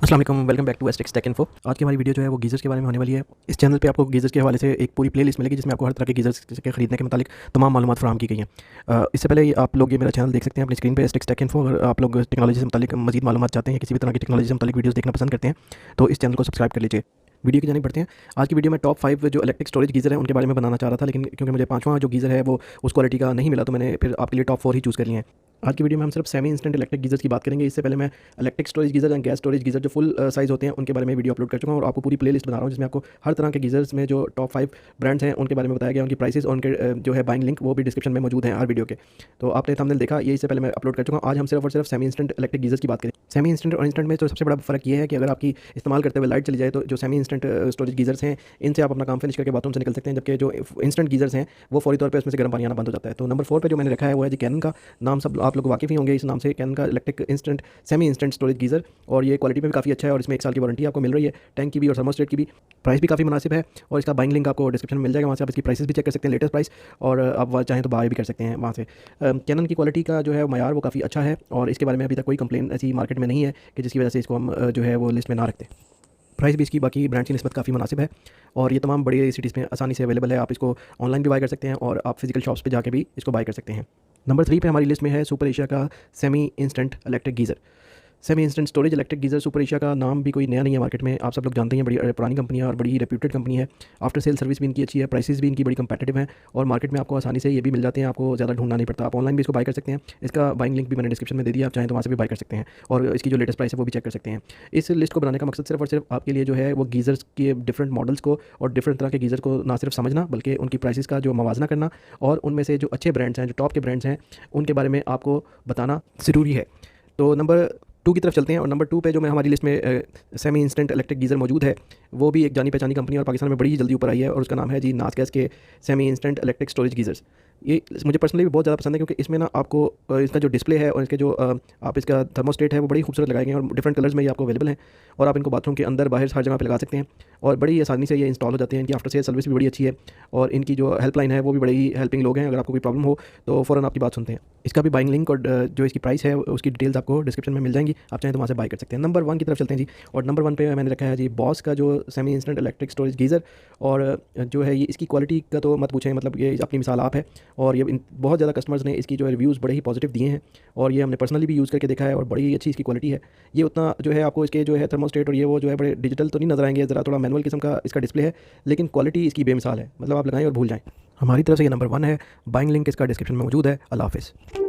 अस्सलाम वालेकुम, welcome back to Astex tech info. आज की हमारी वीडियो जो है वो गीज़र्स के बारे में होने वाली है। इस चैनल पे आपको गीज़र्स के हवाले से एक पूरी प्लेलिस्ट मिलेगी जिसमें आपको हर तरह के गीज़र्स के खरीदने के मुतालिक तमाम मालूमात फराहम की गई हैं। इससे पहले आप लोग ये मेरा चैनल देख सकते हैं अपनी स्क्रीन पे, एस्टेक्स टेक इन्फो। अगर आप लोग टेक्नोलॉजी से मुतालिक मजीद मालूमात चाहते हैं, किसी भी तरह की टेक्नोलॉजी से मुतालिक वीडियोज़ देखना पसंद करते हैं, तो इस चैनल को सब्सक्राइब कर लीजिए। वीडियो की जानिब बढ़ते हैं। आज की वीडियो में टॉप 5 जो इलेक्ट्रिक स्टोरेज गीज़र है उनके बारे में बनाना चाह रहा था, लेकिन क्योंकि मुझे 5वां जो गीज़र है वो उस क्वालिटी का नहीं मिला, तो मैंने फिर आपके लिए टॉप 4 ही चूज़ कर लिए हैं। आज की वीडियो में हम सिर्फ सेमी इंस्टेंट इलेक्ट्रिक गीज़र्स की बात करेंगे। इससे पहले मैं electric storage geyser and gas storage geyser जो फुल साइज़ होते हैं उनके बारे में वीडियो अपलोड कर चुका हूँ और आपको पूरी प्लेलिस्ट बना रहा हूँ जिसमें आपको हर तरह के गीज़र्स में जो टॉप 5 ब्रांड्स हैं उनके बारे में बताया गया, उनकी प्राइसेस और उनके जो है बाइंग लिंक वो भी डिस्क्रिप्शन में मौजूद हैं हर वीडियो के। तो आपने थंबनेल देखा, ये इससे पहले मैं अपलोड कर चुका हूँ। आज हम सिर्फ और सिर्फ सेमी इंस्टेंट इलेक्ट्रिक गीज़र्स की बात करें। सेमी इंस्टेंट और इंस्टेंट में तो सबसे बड़ा फ़र्क ये है कि अगर आपकी इस्तेमाल करते हुए लाइट चली जाए तो जो सेमी इंस्टेंट स्टोरेज गीज़र्स हैं इनसे आप अपना काम फिनिश करके बाथरूम से निकल सकते हैं, जबकि जो इंस्टेंट गीज़र्स हैं वो फौरी तौर पे उसमें से गर्म पानी आना बंद हो जाता है। तो नंबर 4 पे जो मैंने रखा है वो है जी कैनन का। नाम सब आप लोग वाकिफ़ ही होंगे इस नाम से, कैनन का electric instant semi instant storage geyser. और ये क्वालिटी में भी काफ़ी अच्छा है और इसमें 1 साल की वारंटी आपको मिल रही है, टैंक की भी और थर्मोस्टेट की भी। प्राइस भी काफ़ी मुनासिब है और इसका बाइंग लिंक आपको डिस्क्रिप्शन में मिल जाएगा, वहाँ से आप इसकी प्राइसेस भी चेक कर सकते हैं, लेटेस्ट प्राइस, और आप चाहें तो बाय भी कर सकते हैं वहाँ से। कैनन की क्वालिटी का जो है मयार वो काफ़ी अच्छा है और इसके बारे में अभी तक कोई कंप्लेन ऐसी मार्केट में नहीं है कि जिसकी वजह से इसको हम जो है वो लिस्ट में ना रखते। प्राइस भी इसकी बाकी ब्रांड की निस्बत काफ़ी मुनासिब है और ये तमाम बड़ी सिटीज़ में आसानी से अवेलेबल है। आप इसको ऑनलाइन भी बाय कर सकते हैं और आप फिजिकल शॉप्स पे जाके भी इसको बाय कर सकते हैं। नंबर 3 पे हमारी लिस्ट में है सुपर एशिया का semi instant electric geyser. Semi instant storage electric geyser super Asia का नाम भी कोई नया नहीं है मार्केट में, आप सब लोग जानते हैं, बड़ी पुरानी कंपनी है और बड़ी रेप्यूटेड कंपनी है। आफ्टर सेल सर्विस भी इनकी अच्छी है, प्राइसेस भी इनकी बड़ी कंपेटिटिव हैं और मार्केट में आपको आसानी से ये भी मिल जाते हैं, आपको ज़्यादा ढूंढना नहीं पड़ता। आप ऑनलाइन भी इसको बाय कर सकते हैं। इसका बाइंग लिंक भी मैंने डिस्क्रिप्शन में दे दिया, आप चाहें तो वहाँ से भी बाय कर सकते हैं और इसकी जो लेटेस्ट प्राइस है वो भी चेक कर सकते हैं। इस लिस्ट को बनाने का मकसद सिर्फ और सिर्फ आपके लिए जो है वो गीज़र्स के डिफरेंट मॉडल्स को और डिफरेंट तरह के गीज़र को ना सिर्फ समझना बल्कि उनकी प्राइसेस का जो मवाजना करना और उनमें से जो अच्छे ब्रांड्स हैं, जो टॉप के ब्रांड्स हैं, उनके बारे में आपको बताना ज़रूरी है। तो नंबर 2 की तरफ चलते हैं और नंबर 2 पे जो मैं हमारी लिस्ट में सेमी इंस्टेंट इलेक्ट्रिक गीज़र मौजूद है वो भी एक जानी पहचानी कंपनी है और पाकिस्तान में बड़ी ही जल्दी ऊपर आई है और उसका नाम है जी नास गैस के semi instant electric storage geysers. ये मुझे पर्सनली भी बहुत ज़्यादा पसंद है क्योंकि इसमें ना आपको इसका जो डिस्प्ले है और इसके जो आप इसका थर्मोस्टेट है वो बड़ी खूबसूरत लगाए गए हैं और डिफरेंट कलर्स में ये आपको अवेलेबल हैं और आप इनको बाथरूम के अंदर बाहर हर जगह पे लगा सकते हैं और बड़ी आसानी से ये इंस्टॉल हो जाते हैं। इनकी आफ्टर सेल सर्विस भी बड़ी अच्छी है और इनकी जो हेल्पलाइन है वो भी बड़ी हेल्पिंग लोग हैं, अगर आपको कोई प्रॉब्लम हो तो फ़ौरन आपकी बात सुनते हैं। इसका भी बाइंग लिंक और जो इसकी प्राइस है उसकी डिटेल्स आपको डिस्क्रिप्शन में मिल जाएंगी, आप चाहें तो वहाँ से बाय कर सकते हैं। नंबर 1 की तरफ चलते हैं जी और नंबर 1 पे मैंने रखा है जी बॉस का जो semi instant electric storage geyser और जो है ये इसकी क्वालिटी का तो मत पूछें, मतलब ये अपनी मिसाल आप है और ये बहुत ज़्यादा कस्टमर्स ने इसकी जो रिव्यूज़ बड़े ही पॉजिटिव दिए हैं और ये हमने पर्सनली भी यूज़ करके देखा है और बड़ी अच्छी इसकी क्वालिटी है। ये उतना जो है आपको इसके जो है थर्मोस्टेट और ये वो जो है बड़े डिजिटल तो नहीं नज़र आएंगे, ज़रा थोड़ा मैनुअल किस्म का इसका डिस्प्ले है, लेकिन क्वालिटी इसकी बेमिसाल है, मतलब आप लगाएं और भूल जाएं। हमारी तरफ से ये नंबर 1 है। बाइंग लिंक इसका डिस्क्रिप्शन में मौजूद है। अल्लाह हाफ़िज़।